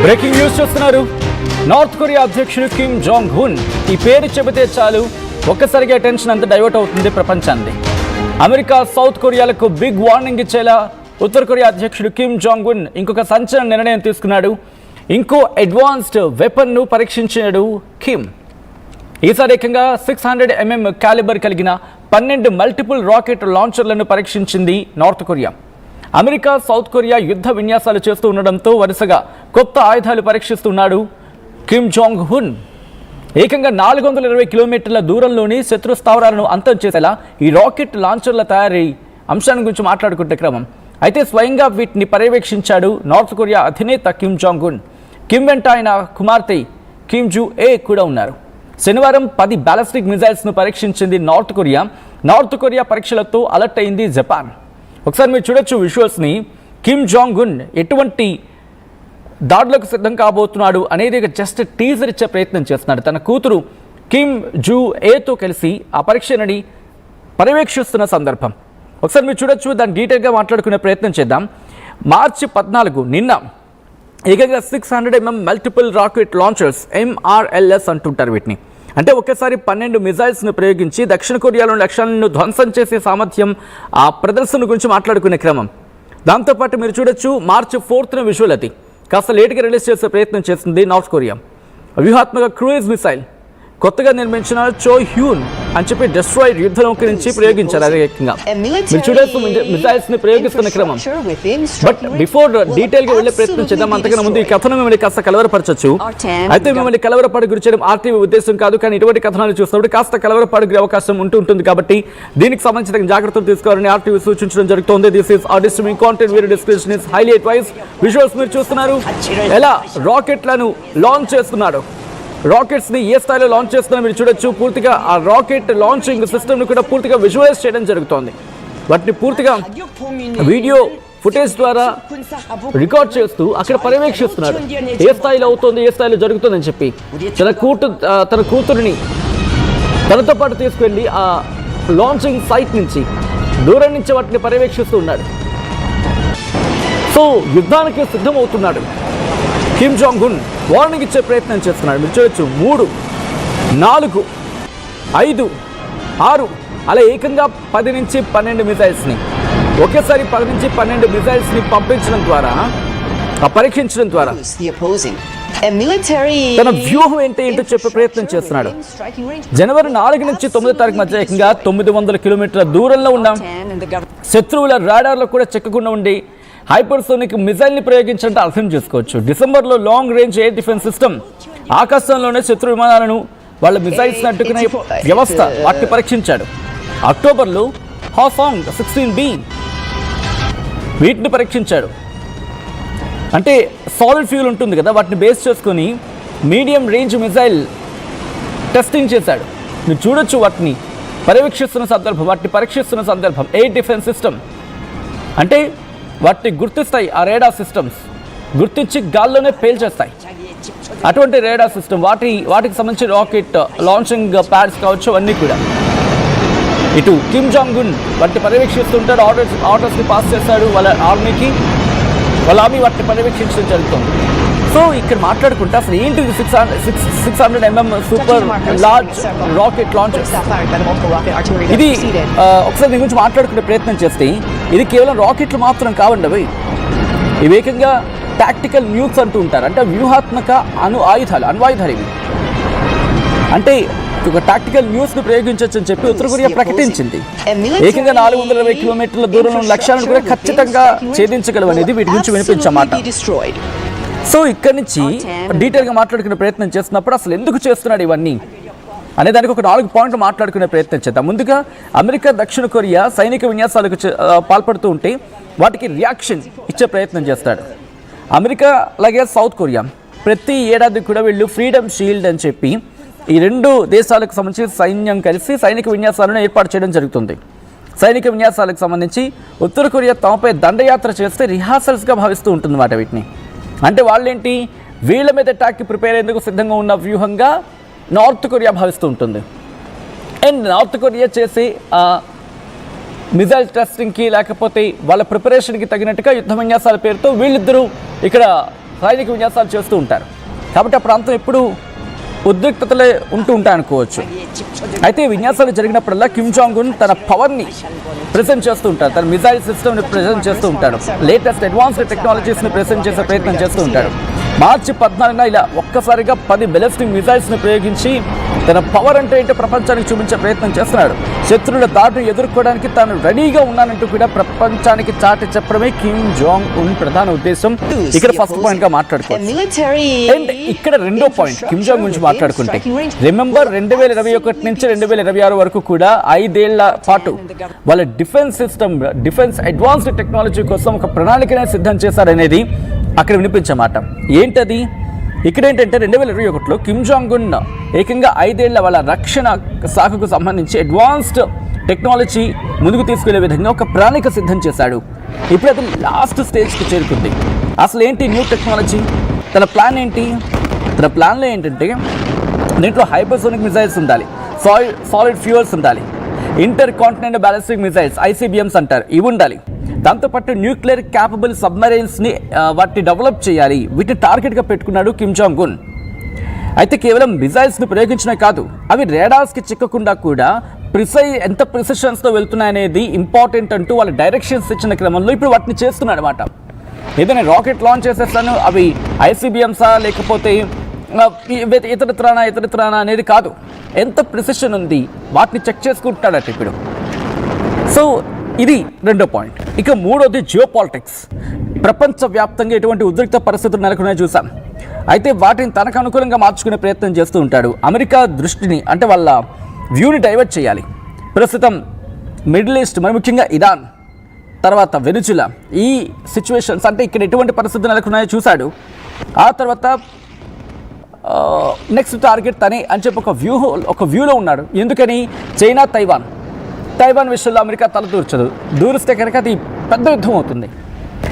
Breaking news చూస్తున్నారు. North Korea అధ్యక్షుడు Kim Jong హున్ ఈ పేరు చెబితే చాలు ఒక్కసారిగా టెన్షన్ అంతా డైవర్ట్ అవుతుంది ప్రపంచాన్ని. అమెరికా సౌత్ కొరియాలకు బిగ్ వార్నింగ్ ఇచ్చేలా ఉత్తర కొరియా అధ్యక్షుడు కిమ్ జాంగ్ హున్ ఇంకొక సంచలన నిర్ణయం తీసుకున్నాడు. ఇంకో అడ్వాన్స్డ్ వెపన్ను పరీక్షించాడు కిమ్. ఈసారి ఏకంగా 600 mm క్యాలిబర్ కలిగిన 12 మల్టిపుల్ రాకెట్ లాంచర్లను పరీక్షించింది North Korea. America South Korea యుద్ధ విన్యాసాలు చేస్తూ ఉండడంతో వరుసగా కొత్త ఆయుధాలు పరీక్షిస్తున్నాడు కిమ్ జాంగ్ హున్. ఏకంగా 420 కిలోమీటర్ల దూరంలోని శత్రు స్థావరాలను అంతం చేసేలా ఈ రాకెట్ లాంచర్ల తయారీ అంశాన్ని గురించి మాట్లాడుకుంటే క్రమం. అయితే స్వయంగా వీటిని పర్యవేక్షించాడు నార్త్ కొరియా అధినేత కిమ్ జాంగ్ హున్. కిమ్ వెంట ఆయన కుమార్తె కిమ్ జూ ఏ కూడా ఉన్నారు. శనివారం 10 బ్యాలిస్టిక్ మిజైల్స్ను పరీక్షించింది నార్త్ కొరియా. నార్త్ కొరియా పరీక్షలతో అలర్ట్ అయింది జపాన్. ఒకసారి మీరు చూడొచ్చు విజువల్స్ని. కిమ్ జాంగ్ హున్ ఎటువంటి దాడులకు సిద్ధం కాబోతున్నాడు అనేది జస్ట్ టీజర్ ఇచ్చే ప్రయత్నం చేస్తున్నాడు. తన కూతురు కిమ్ జూ ఏతో కలిసి ఆ పరీక్షని పర్యవేక్షిస్తున్న సందర్భం. ఒకసారి మీరు చూడొచ్చు, దాన్ని డీటెయిల్గా మాట్లాడుకునే ప్రయత్నం చేద్దాం. మార్చి 14 నిన్న ఏకంగా 600 mm multiple rocket launchers MRLS అంటుంటారు వీటిని. అంటే ఒకేసారి 12 మిజైల్స్ను ప్రయోగించి దక్షిణ కొరియాలోని లక్ష్యాలను ధ్వంసం చేసే సామర్థ్యం ఆ ప్రదర్శన గురించి మాట్లాడుకునే క్రమం. దాంతోపాటు మీరు చూడొచ్చు మార్చి 4th విజువల్ అది కాస్త లేట్గా రిలీజ్ చేసే ప్రయత్నం చేసింది నార్త్ కొరియా. వ్యూహాత్మక క్రూయిజ్ మిసైల్ కొత్తగా నిర్మించిన చో హ్యూన్ అని చెప్పి డెస్ట్రాయిడ్ యుద్ధ నౌక నుంచి ప్రయోగించారు. అదే ఏకంగా మీరు చూడొచ్చు మిసైల్స్ ని ప్రయోగిస్తున్న క్రమం. బట్ బిఫోర్ డీటెయిల్ గా వెళ్లే ప్రయత్నం చేద్దాం. అంతకన్నా ముందు ఈ కథనం మిమ్మల్ని కాస్త కలవరపరచచ్చు. అయితే మిమ్మల్ని కలవరపాటు గురి చేయడం ఆర్టీవీ ఉద్దేశం కాదు, కానీ ఇటువంటి కథనాలు చూసినప్పుడు కాస్త కలవరపాటు గురి అవకాశం ఉంటుంది కాబట్టి దీనికి సంబంధించిన జాగ్రత్తలు తీసుకోవాలని ఆర్టీవీ సూచించడం జరుగుతుంది. This is our distributing content where description is highly advise. Visuals మీరు చూస్తున్నారు ఎలా రాకెట్లను లాంచ్ చేస్తున్నాడు. రాకెట్స్ని ఏ స్థాయిలో లాంచ్ చేస్తున్నా మీరు చూడొచ్చు. పూర్తిగా ఆ రాకెట్ లాంచింగ్ సిస్టమ్ని కూడా పూర్తిగా విజువలైజ్ చేయడం జరుగుతోంది. వాటిని పూర్తిగా వీడియో ఫుటేజ్ ద్వారా రికార్డ్ చేస్తూ అక్కడ పర్యవేక్షిస్తున్నాడు ఏ స్థాయిలో అవుతుంది, ఏ స్థాయిలో జరుగుతుందని చెప్పి. తన కూతురిని తనతో పాటు తీసుకెళ్ళి ఆ లాంచింగ్ సైట్ నుంచి దూరం నుంచి వాటిని పర్యవేక్షిస్తూ ఉన్నాడు. సో యుద్ధానికి సిద్ధమవుతున్నాడు కిమ్ జాంగ్ హున్. వార్నింగ్ ఇచ్చే ప్రయత్నం చేస్తున్నాడు. మీరు చూడొచ్చు 3, 4, 5, 6 అలా ఏకంగా 10 నుంచి 12 మిజైల్స్ని ఒకేసారి 10 నుంచి 12 మిజైల్స్ని పంపించడం ద్వారా పరీక్షించడం ద్వారా తన వ్యూహం ఏంటో చెప్పే ప్రయత్నం చేస్తున్నాడు. జనవరి 4 నుంచి 9 తారీఖు మధ్య ఏకంగా 900 కిలోమీటర్ల దూరంలో ఉన్న శత్రువుల రాడార్లో కూడా చెక్కకుండా ఉండి హైపర్సోనిక్ మిజైల్ని ప్రయోగించాలంటే అర్థం చేసుకోవచ్చు. డిసెంబర్లో long range air defence system ఆకాశంలోనే శత్రు విమానాలను వాళ్ళ మిజైల్స్ అడ్డుకునే వ్యవస్థ వాటిని పరీక్షించాడు. అక్టోబర్లో హాసాంగ్ 16B వీటిని పరీక్షించాడు. అంటే సాలిడ్ ఫ్యూల్ ఉంటుంది కదా, వాటిని బేస్ చేసుకొని మీడియం రేంజ్ మిజైల్ టెస్టింగ్ చేశాడు. మీరు చూడొచ్చు వాటిని పర్యవేక్షిస్తున్న సందర్భం, వాటిని పరీక్షిస్తున్న సందర్భం. ఎయిర్ డిఫెన్స్ సిస్టమ్ అంటే వాటిని గుర్తిస్తాయి. ఆ రేడార్ సిస్టమ్స్ గుర్తించి గాల్లోనే పేల్చేస్తాయి. అటువంటి రేడార్ సిస్టమ్ వాటికి సంబంధించిన రాకెట్ లాంచింగ్ ప్యాడ్స్ కావచ్చు అన్నీ కూడా. ఇటు కిమ్ జాంగ్ హున్ వాటిని పర్యవేక్షిస్తుంటాడు. ఆర్డర్స్ని పాస్ చేస్తాడు వాళ్ళ ఆర్మీకి. వాళ్ళ ఆర్మీ వాటిని పర్యవేక్షించడం జరుగుతుంది. సో ఇక్కడ మాట్లాడుకుంటే అసలు ఏంటిది 600 mm super large rocket launcher. ఇది ఒకసారి దీని గురించి మాట్లాడుకునే ప్రయత్నం చేస్తే ఇది కేవలం రాకెట్లు మాత్రం కావండి. అవి ఏకంగా టాక్టికల్ న్యూక్స్ అంటూ ఉంటారు. అంటే వ్యూహాత్మక అణ్వాయుధాలు ఇవి. అంటే ఒక టాక్టికల్ న్యూస్ను ప్రయోగించవచ్చు అని చెప్పి ఉత్తర కొరియా ప్రకటించింది. ఏకంగా 420 కిలోమీటర్ల దూరంలో లక్ష్యాలను కూడా ఖచ్చితంగా ఛేదించగలవనేది వీటి గురించి వినిపించమాట. సో ఇక్కడి నుంచి డీటెయిల్గా మాట్లాడుకునే ప్రయత్నం చేస్తున్నప్పుడు అసలు ఎందుకు చేస్తున్నాడు ఇవన్నీ అనే దానికి ఒక 4 పాయింట్లు మాట్లాడుకునే ప్రయత్నం చేద్దాం. ముందుగా అమెరికా దక్షిణ కొరియా సైనిక విన్యాసాలకు పాల్పడుతూ ఉంటే వాటికి రియాక్షన్ ఇచ్చే ప్రయత్నం చేస్తాడు. అమెరికా అలాగే సౌత్ కొరియా ప్రతి ఏడాది కూడా వీళ్ళు ఫ్రీడమ్ షీల్డ్ అని చెప్పి ఈ 2 దేశాలకు సంబంధించి సైన్యం కలిసి సైనిక విన్యాసాలను ఏర్పాటు చేయడం జరుగుతుంది. సైనిక విన్యాసాలకు సంబంధించి ఉత్తర కొరియా తమపై దండయాత్ర చేస్తే రిహార్సల్స్గా భావిస్తూ ఉంటుంది మాట వీటిని. అంటే వాళ్ళేంటి వీళ్ళ మీద అటాక్కి ప్రిపేర్ అయ్యేందుకు సిద్ధంగా ఉన్న వ్యూహంగా నార్త్ కొరియా భావిస్తూ ఉంటుంది. అండ్ నార్త్ కొరియా చేసి మిజైల్ టెస్టింగ్కి లేకపోతే వాళ్ళ ప్రిపరేషన్కి తగినట్టుగా యుద్ధ విన్యాసాల పేరుతో వీళ్ళిద్దరూ ఇక్కడ సైనిక విన్యాసాలు చేస్తూ ఉంటారు. కాబట్టి ఆ ప్రాంతం ఎప్పుడు ఉద్రిక్తతలే ఉంటూ ఉంటాయి అనుకోవచ్చు. అయితే విన్యాసాలు జరిగినప్పుడల్లా కిమ్ జాంగ్ ఉన్ తన పవర్ని ప్రెజెంట్ చేస్తూ ఉంటాడు, తన మిజైల్ సిస్టమ్ని ప్రెజెంట్ చేస్తూ ఉంటాడు, లేటెస్ట్ అడ్వాన్స్డ్ టెక్నాలజీస్ని ప్రెజెంట్ చేసే ప్రయత్నం చేస్తూ ఉంటాడు. మార్చి 14న ఇలా ఒక్కసారిగా 10 బెలిస్టిక్ మిజైల్స్ని ప్రయోగించి తన పవర్ అంటే ఏంటో ప్రపంచానికి చూపించే ప్రయత్నం చేస్తున్నాడు. శత్రువుల దాడిని ఎదుర్కోవడానికి తాను రెడీగా ఉన్నానంటూ కూడా ప్రపంచానికి చాటి చెప్పడమే కిమ్ జాంగ్ ఉన్ ప్రధాన ఉద్దేశం. ఇక్కడ ఫస్ట్ పాయింట్ గా మాట్లాడుకోవచ్చు. అండ్ ఇక్కడ రెండో పాయింట్ కిమ్ జాంగ్ గురించి మాట్లాడుకుంటే, రిమెంబర్ 2021 నుంచి 2026 వరకు కూడా 5 ఏళ్ల పాటు వాళ్ళ defence system, defence advanced technology కోసం ఒక ప్రణాళికనే సిద్ధం చేశారనేది అక్కడ వినిపించే మాట. ఏంటది? ఇక్కడ ఏంటంటే 2021లో కిమ్ జాంగ్ ఉన్ ఏకంగా 5 ఏళ్ల వాళ్ళ రక్షణ శాఖకు సంబంధించి అడ్వాన్స్డ్ టెక్నాలజీ ముందుకు తీసుకెళ్లే విధంగా ఒక ప్రణాళిక సిద్ధం చేశాడు. ఇప్పుడు అది లాస్ట్ స్టేజ్కి చేరుకుంది. అసలు ఏంటి న్యూ టెక్నాలజీ? తన ప్లాన్ ఏంటి? తన ప్లాన్లో ఏంటంటే దీంట్లో హైపర్సోనిక్ మిజైల్స్ ఉండాలి, సాలిడ్ ఫ్యూయల్స్ ఉండాలి, inter continental ballistic missiles ICBMs అంటారు, ఇవి ఉండాలి. దాంతోపాటు న్యూక్లియర్ క్యాపబుల్ సబ్మరైన్స్ని వాటిని డెవలప్ చేయాలి. వీటిని టార్గెట్గా పెట్టుకున్నాడు కిమ్ జాంగ్ ఉన్. అయితే కేవలం మిజైల్స్ని ప్రయోగించడమే కాదు, అవి రేడార్స్కి చిక్కకుండా కూడా ఎంత ప్రిసిషన్స్తో వెళ్తున్నాయనేది ఇంపార్టెంట్ అంటూ వాళ్ళ డైరెక్షన్స్ ఇచ్చిన క్రమంలో ఇప్పుడు వాటిని చేస్తున్నాడు అనమాట. ఏదైనా రాకెట్ లాంచ్ చేసేస్తాను, అవి ICBMసా లేకపోతే ఇతరత్రానా అనేది కాదు, ఎంత ప్రిసిషన్ ఉంది వాటిని చెక్ చేసుకుంటున్నాడట ఇప్పుడు. సో ఇది రెండో పాయింట్. ఇక మూడోది జియోపాలిటిక్స్. ప్రపంచవ్యాప్తంగా ఎటువంటి ఉద్రిక్త పరిస్థితులు నెలకొన్నాయో చూసాం. అయితే వాటిని తనకు అనుకూలంగా మార్చుకునే ప్రయత్నం చేస్తూ ఉంటాడు. అమెరికా దృష్టిని అంటే వాళ్ళ వ్యూని డైవర్ట్ చేయాలి. ప్రస్తుతం మిడిల్ ఈస్ట్, మరి ముఖ్యంగా ఇరాన్, తర్వాత వెనుజులా, ఈ సిచ్యువేషన్స్ అంటే ఇక్కడ ఎటువంటి పరిస్థితులు నెలకొన్నాయో చూశాడు. ఆ తర్వాత నెక్స్ట్ టార్గెట్ తనే అని చెప్పి ఒక వ్యూలో ఉన్నాడు. ఎందుకని? చైనా, తైవాన్ విషయంలో అమెరికా తలదూర్చదు. దూరిస్తే కనుక అది పెద్ద యుద్ధం అవుతుంది.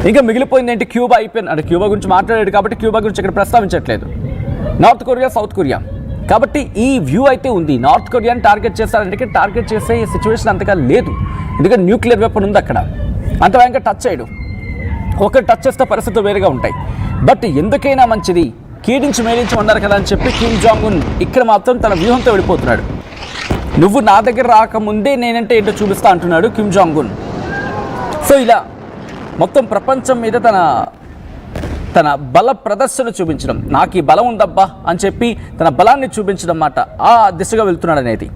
ఇంకా మిగిలిపోయింది ఏంటి? క్యూబా అయిపోయింది. అంటే క్యూబా గురించి మాట్లాడాడు కాబట్టి క్యూబా గురించి ఇక్కడ ప్రస్తావించట్లేదు. North Korea, South Korea. కాబట్టి ఈ వ్యూ అయితే ఉంది. నార్త్ కొరియాని టార్గెట్ చేస్తారంటే టార్గెట్ చేసే సిచ్యువేషన్ అంతగా లేదు, ఎందుకంటే న్యూక్లియర్ వెపన్ ఉంది అక్కడ. అంత వేగంగా టచ్ చేయడు. ఒకరు టచ్ చేస్తే పరిస్థితులు వేరుగా ఉంటాయి. బట్ ఎందుకైనా మంచిది, కీడించి మేడించి ఉన్నారు కదా అని చెప్పి కిమ్ జాంగ్ ఉన్ ఇక్కడ మాత్రం తన వ్యూహంతో వెళ్ళిపోతున్నాడు. నువ్వు నా దగ్గర రాకముందే నేనంటే ఏంటో చూపిస్తా అంటున్నాడు కిమ్ జాంగ్ ఉన్. సో ఇలా మొత్తం ప్రపంచం మీద తన బల ప్రదర్శన చూపించడం, నాకు ఈ బలం ఉందబ్బా అని చెప్పి తన బలాన్ని చూపించడం మాట, ఆ దిశగా వెళ్తున్నాడు అనేది.